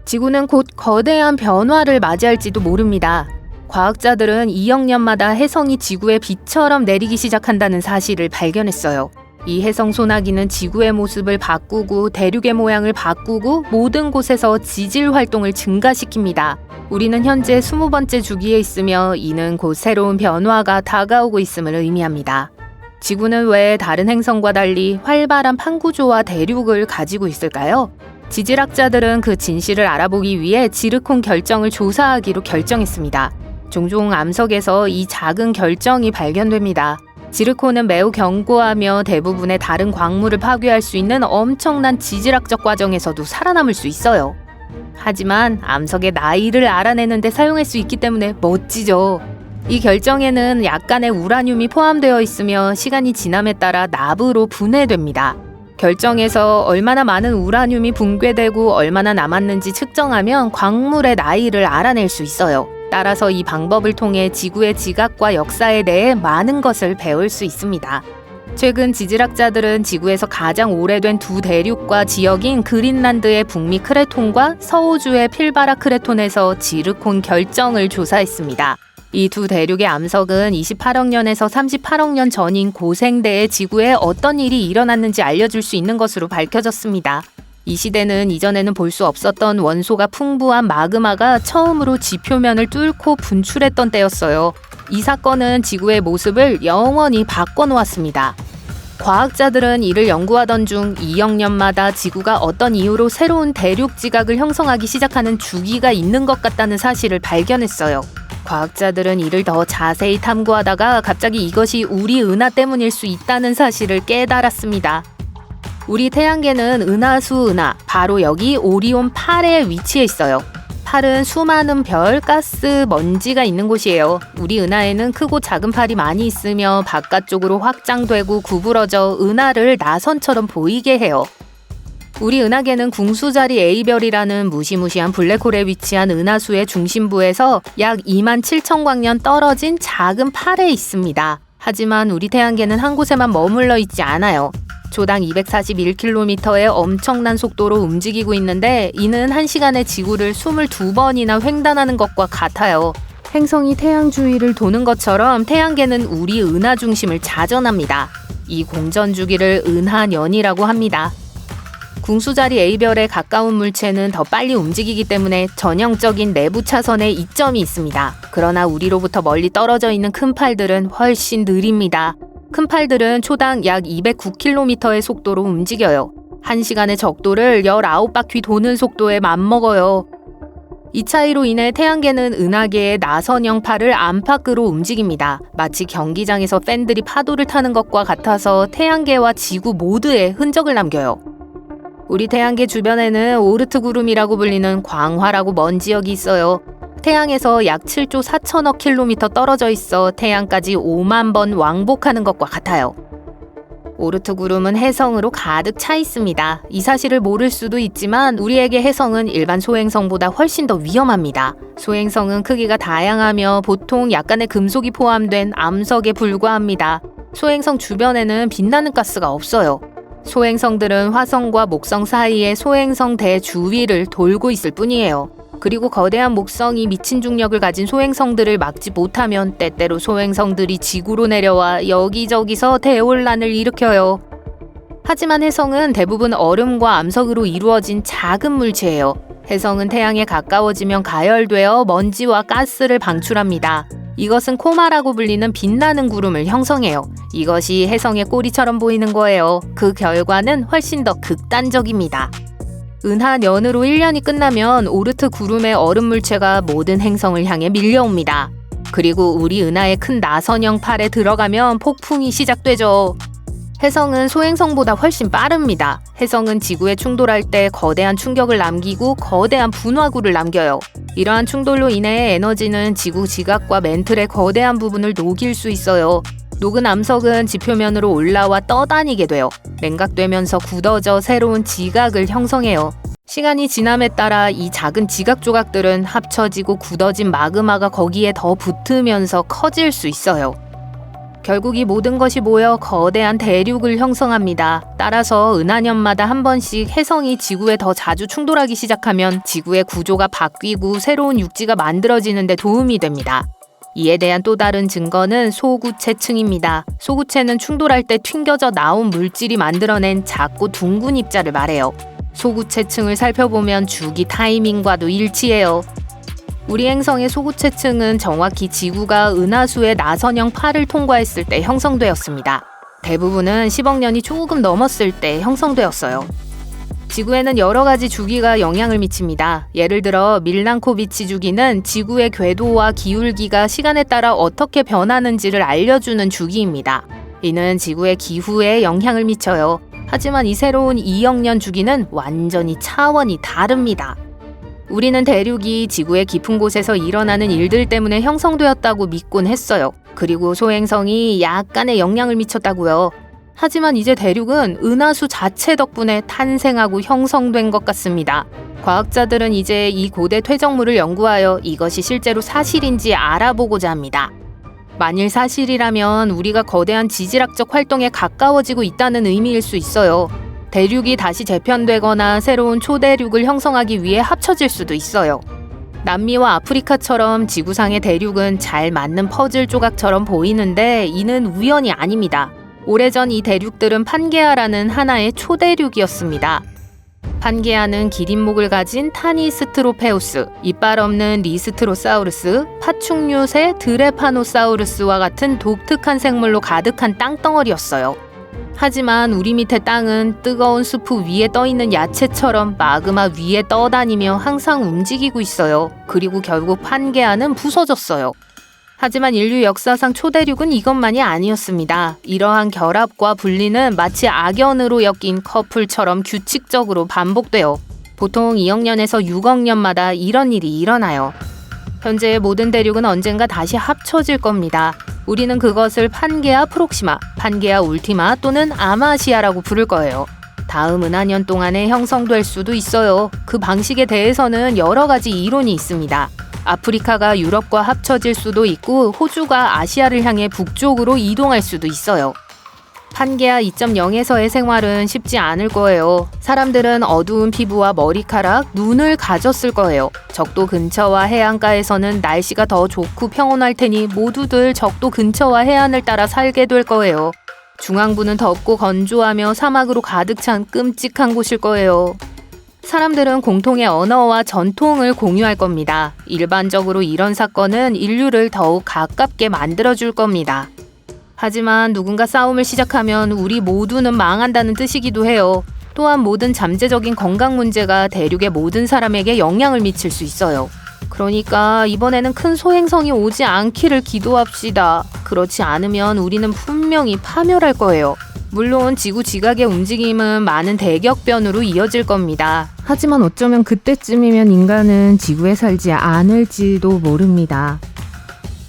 지구는 곧 거대한 변화를 맞이할지도 모릅니다. 과학자들은 2억 년마다 혜성이 지구에 비처럼 내리기 시작한다는 사실을 발견했어요. 이 혜성 소나기는 지구의 모습을 바꾸고 대륙의 모양을 바꾸고 모든 곳에서 지질 활동을 증가시킵니다. 우리는 현재 20번째 주기에 있으며 이는 곧 새로운 변화가 다가오고 있음을 의미합니다. 지구는 왜 다른 행성과 달리 활발한 판구조와 대륙을 가지고 있을까요? 지질학자들은 그 진실을 알아보기 위해 지르콘 결정을 조사하기로 결정했습니다. 종종 암석에서 이 작은 결정이 발견됩니다. 지르콘은 매우 견고하며 대부분의 다른 광물을 파괴할 수 있는 엄청난 지질학적 과정에서도 살아남을 수 있어요. 하지만 암석의 나이를 알아내는 데 사용할 수 있기 때문에 멋지죠. 이 결정에는 약간의 우라늄이 포함되어 있으며 시간이 지남에 따라 납으로 분해됩니다. 결정에서 얼마나 많은 우라늄이 붕괴되고 얼마나 남았는지 측정하면 광물의 나이를 알아낼 수 있어요. 따라서 이 방법을 통해 지구의 지각과 역사에 대해 많은 것을 배울 수 있습니다. 최근 지질학자들은 지구에서 가장 오래된 두 대륙과 지역인 그린란드의 북미 크레톤과 서호주의 필바라 크레톤에서 지르콘 결정을 조사했습니다. 이 두 대륙의 암석은 28억 년에서 38억 년 전인 고생대의 지구에 어떤 일이 일어났는지 알려줄 수 있는 것으로 밝혀졌습니다. 이 시대는 이전에는 볼 수 없었던 원소가 풍부한 마그마가 처음으로 지표면을 뚫고 분출했던 때였어요. 이 사건은 지구의 모습을 영원히 바꿔놓았습니다. 과학자들은 이를 연구하던 중 2억 년마다 지구가 어떤 이유로 새로운 대륙 지각을 형성하기 시작하는 주기가 있는 것 같다는 사실을 발견했어요. 과학자들은 이를 더 자세히 탐구하다가 갑자기 이것이 우리 은하 때문일 수 있다는 사실을 깨달았습니다. 우리 태양계는 은하수 은하, 바로 여기 오리온 8에 위치해 있어요. 8은 수많은 별, 가스, 먼지가 있는 곳이에요. 우리 은하에는 크고 작은 팔이 많이 있으며 바깥쪽으로 확장되고 구부러져 은하를 나선처럼 보이게 해요. 우리 은하계는 궁수자리 A별이라는 무시무시한 블랙홀에 위치한 은하수의 중심부에서 약 27,000광년 떨어진 작은 팔에 있습니다. 하지만 우리 태양계는 한 곳에만 머물러 있지 않아요. 초당 241km의 엄청난 속도로 움직이고 있는데 이는 1시간에 지구를 22번이나 횡단하는 것과 같아요. 행성이 태양 주위를 도는 것처럼 태양계는 우리 은하 중심을 자전합니다. 이 공전 주기를 은하년이라고 합니다. 궁수자리 A별에 가까운 물체는 더 빨리 움직이기 때문에 전형적인 내부 차선에 이점이 있습니다. 그러나 우리로부터 멀리 떨어져 있는 큰 팔들은 훨씬 느립니다. 큰 팔들은 초당 약 209km의 속도로 움직여요. 1시간의 적도를 19바퀴 도는 속도에 맞먹어요. 이 차이로 인해 태양계는 은하계의 나선형 팔을 안팎으로 움직입니다. 마치 경기장에서 팬들이 파도를 타는 것과 같아서 태양계와 지구 모두에 흔적을 남겨요. 우리 태양계 주변에는 오르트 구름이라고 불리는 광활하고 먼 지역이 있어요. 태양에서 약 7조 4천억 킬로미터 떨어져 있어 태양까지 5만 번 왕복하는 것과 같아요. 오르트 구름은 혜성으로 가득 차 있습니다. 이 사실을 모를 수도 있지만 우리에게 혜성은 일반 소행성보다 훨씬 더 위험합니다. 소행성은 크기가 다양하며 보통 약간의 금속이 포함된 암석에 불과합니다. 소행성 주변에는 빛나는 가스가 없어요. 소행성들은 화성과 목성 사이의 소행성 대 주위를 돌고 있을 뿐이에요. 그리고 거대한 목성이 미친 중력을 가진 소행성들을 막지 못하면 때때로 소행성들이 지구로 내려와 여기저기서 대혼란을 일으켜요. 하지만 혜성은 대부분 얼음과 암석으로 이루어진 작은 물체예요. 혜성은 태양에 가까워지면 가열되어 먼지와 가스를 방출합니다. 이것은 코마라고 불리는 빛나는 구름을 형성해요. 이것이 혜성의 꼬리처럼 보이는 거예요. 그 결과는 훨씬 더 극단적입니다. 은하년으로 1년이 끝나면 오르트 구름의 얼음 물체가 모든 행성을 향해 밀려옵니다. 그리고 우리 은하의 큰 나선형 팔에 들어가면 폭풍이 시작되죠. 혜성은 소행성보다 훨씬 빠릅니다. 혜성은 지구에 충돌할 때 거대한 충격을 남기고 거대한 분화구를 남겨요. 이러한 충돌로 인해 에너지는 지구 지각과 멘틀의 거대한 부분을 녹일 수 있어요. 녹은 암석은 지표면으로 올라와 떠다니게 돼요. 냉각되면서 굳어져 새로운 지각을 형성해요. 시간이 지남에 따라 이 작은 지각 조각들은 합쳐지고 굳어진 마그마가 거기에 더 붙으면서 커질 수 있어요. 결국 이 모든 것이 모여 거대한 대륙을 형성합니다. 따라서 은하년마다 한 번씩 혜성이 지구에 더 자주 충돌하기 시작하면 지구의 구조가 바뀌고 새로운 육지가 만들어지는 데 도움이 됩니다. 이에 대한 또 다른 증거는 소구체층입니다. 소구체는 충돌할 때 튕겨져 나온 물질이 만들어낸 작고 둥근 입자를 말해요. 소구체층을 살펴보면 주기 타이밍과도 일치해요. 우리 행성의 소구체층은 정확히 지구가 은하수의 나선형 팔을 통과했을 때 형성되었습니다. 대부분은 10억 년이 조금 넘었을 때 형성되었어요. 지구에는 여러 가지 주기가 영향을 미칩니다. 예를 들어 밀란코비치 주기는 지구의 궤도와 기울기가 시간에 따라 어떻게 변하는지를 알려주는 주기입니다. 이는 지구의 기후에 영향을 미쳐요. 하지만 이 새로운 2억 년 주기는 완전히 차원이 다릅니다. 우리는 대륙이 지구의 깊은 곳에서 일어나는 일들 때문에 형성되었다고 믿곤 했어요. 그리고 소행성이 약간의 영향을 미쳤다고요. 하지만 이제 대륙은 은하수 자체 덕분에 탄생하고 형성된 것 같습니다. 과학자들은 이제 이 고대 퇴적물을 연구하여 이것이 실제로 사실인지 알아보고자 합니다. 만일 사실이라면 우리가 거대한 지질학적 활동에 가까워지고 있다는 의미일 수 있어요. 대륙이 다시 재편되거나 새로운 초대륙을 형성하기 위해 합쳐질 수도 있어요. 남미와 아프리카처럼 지구상의 대륙은 잘 맞는 퍼즐 조각처럼 보이는데 이는 우연이 아닙니다. 오래전 이 대륙들은 판게아라는 하나의 초대륙이었습니다. 판게아는 기린목을 가진 타니스트로페우스, 이빨 없는 리스트로사우루스, 파충류새 드레파노사우루스와 같은 독특한 생물로 가득한 땅덩어리였어요. 하지만 우리 밑의 땅은 뜨거운 수프 위에 떠있는 야채처럼 마그마 위에 떠다니며 항상 움직이고 있어요. 그리고 결국 판게아는 부서졌어요. 하지만 인류 역사상 초대륙은 이것만이 아니었습니다. 이러한 결합과 분리는 마치 악연으로 엮인 커플처럼 규칙적으로 반복돼요. 보통 2억 년에서 6억 년마다 이런 일이 일어나요. 현재의 모든 대륙은 언젠가 다시 합쳐질 겁니다. 우리는 그것을 판게아 프록시마, 판게아 울티마 또는 아마시아라고 부를 거예요. 다음 은하년 동안에 형성될 수도 있어요. 그 방식에 대해서는 여러 가지 이론이 있습니다. 아프리카가 유럽과 합쳐질 수도 있고 호주가 아시아를 향해 북쪽으로 이동할 수도 있어요. 판게아 2.0에서의 생활은 쉽지 않을 거예요. 사람들은 어두운 피부와 머리카락, 눈을 가졌을 거예요. 적도 근처와 해안가에서는 날씨가 더 좋고 평온할 테니 모두들 적도 근처와 해안을 따라 살게 될 거예요. 중앙부는 덥고 건조하며 사막으로 가득 찬 끔찍한 곳일 거예요. 사람들은 공통의 언어와 전통을 공유할 겁니다. 일반적으로 이런 사건은 인류를 더욱 가깝게 만들어줄 겁니다. 하지만 누군가 싸움을 시작하면 우리 모두는 망한다는 뜻이기도 해요. 또한 모든 잠재적인 건강 문제가 대륙의 모든 사람에게 영향을 미칠 수 있어요. 그러니까 이번에는 큰 소행성이 오지 않기를 기도합시다. 그렇지 않으면 우리는 분명히 파멸할 거예요. 물론 지구 지각의 움직임은 많은 대격변으로 이어질 겁니다. 하지만 어쩌면 그때쯤이면 인간은 지구에 살지 않을지도 모릅니다.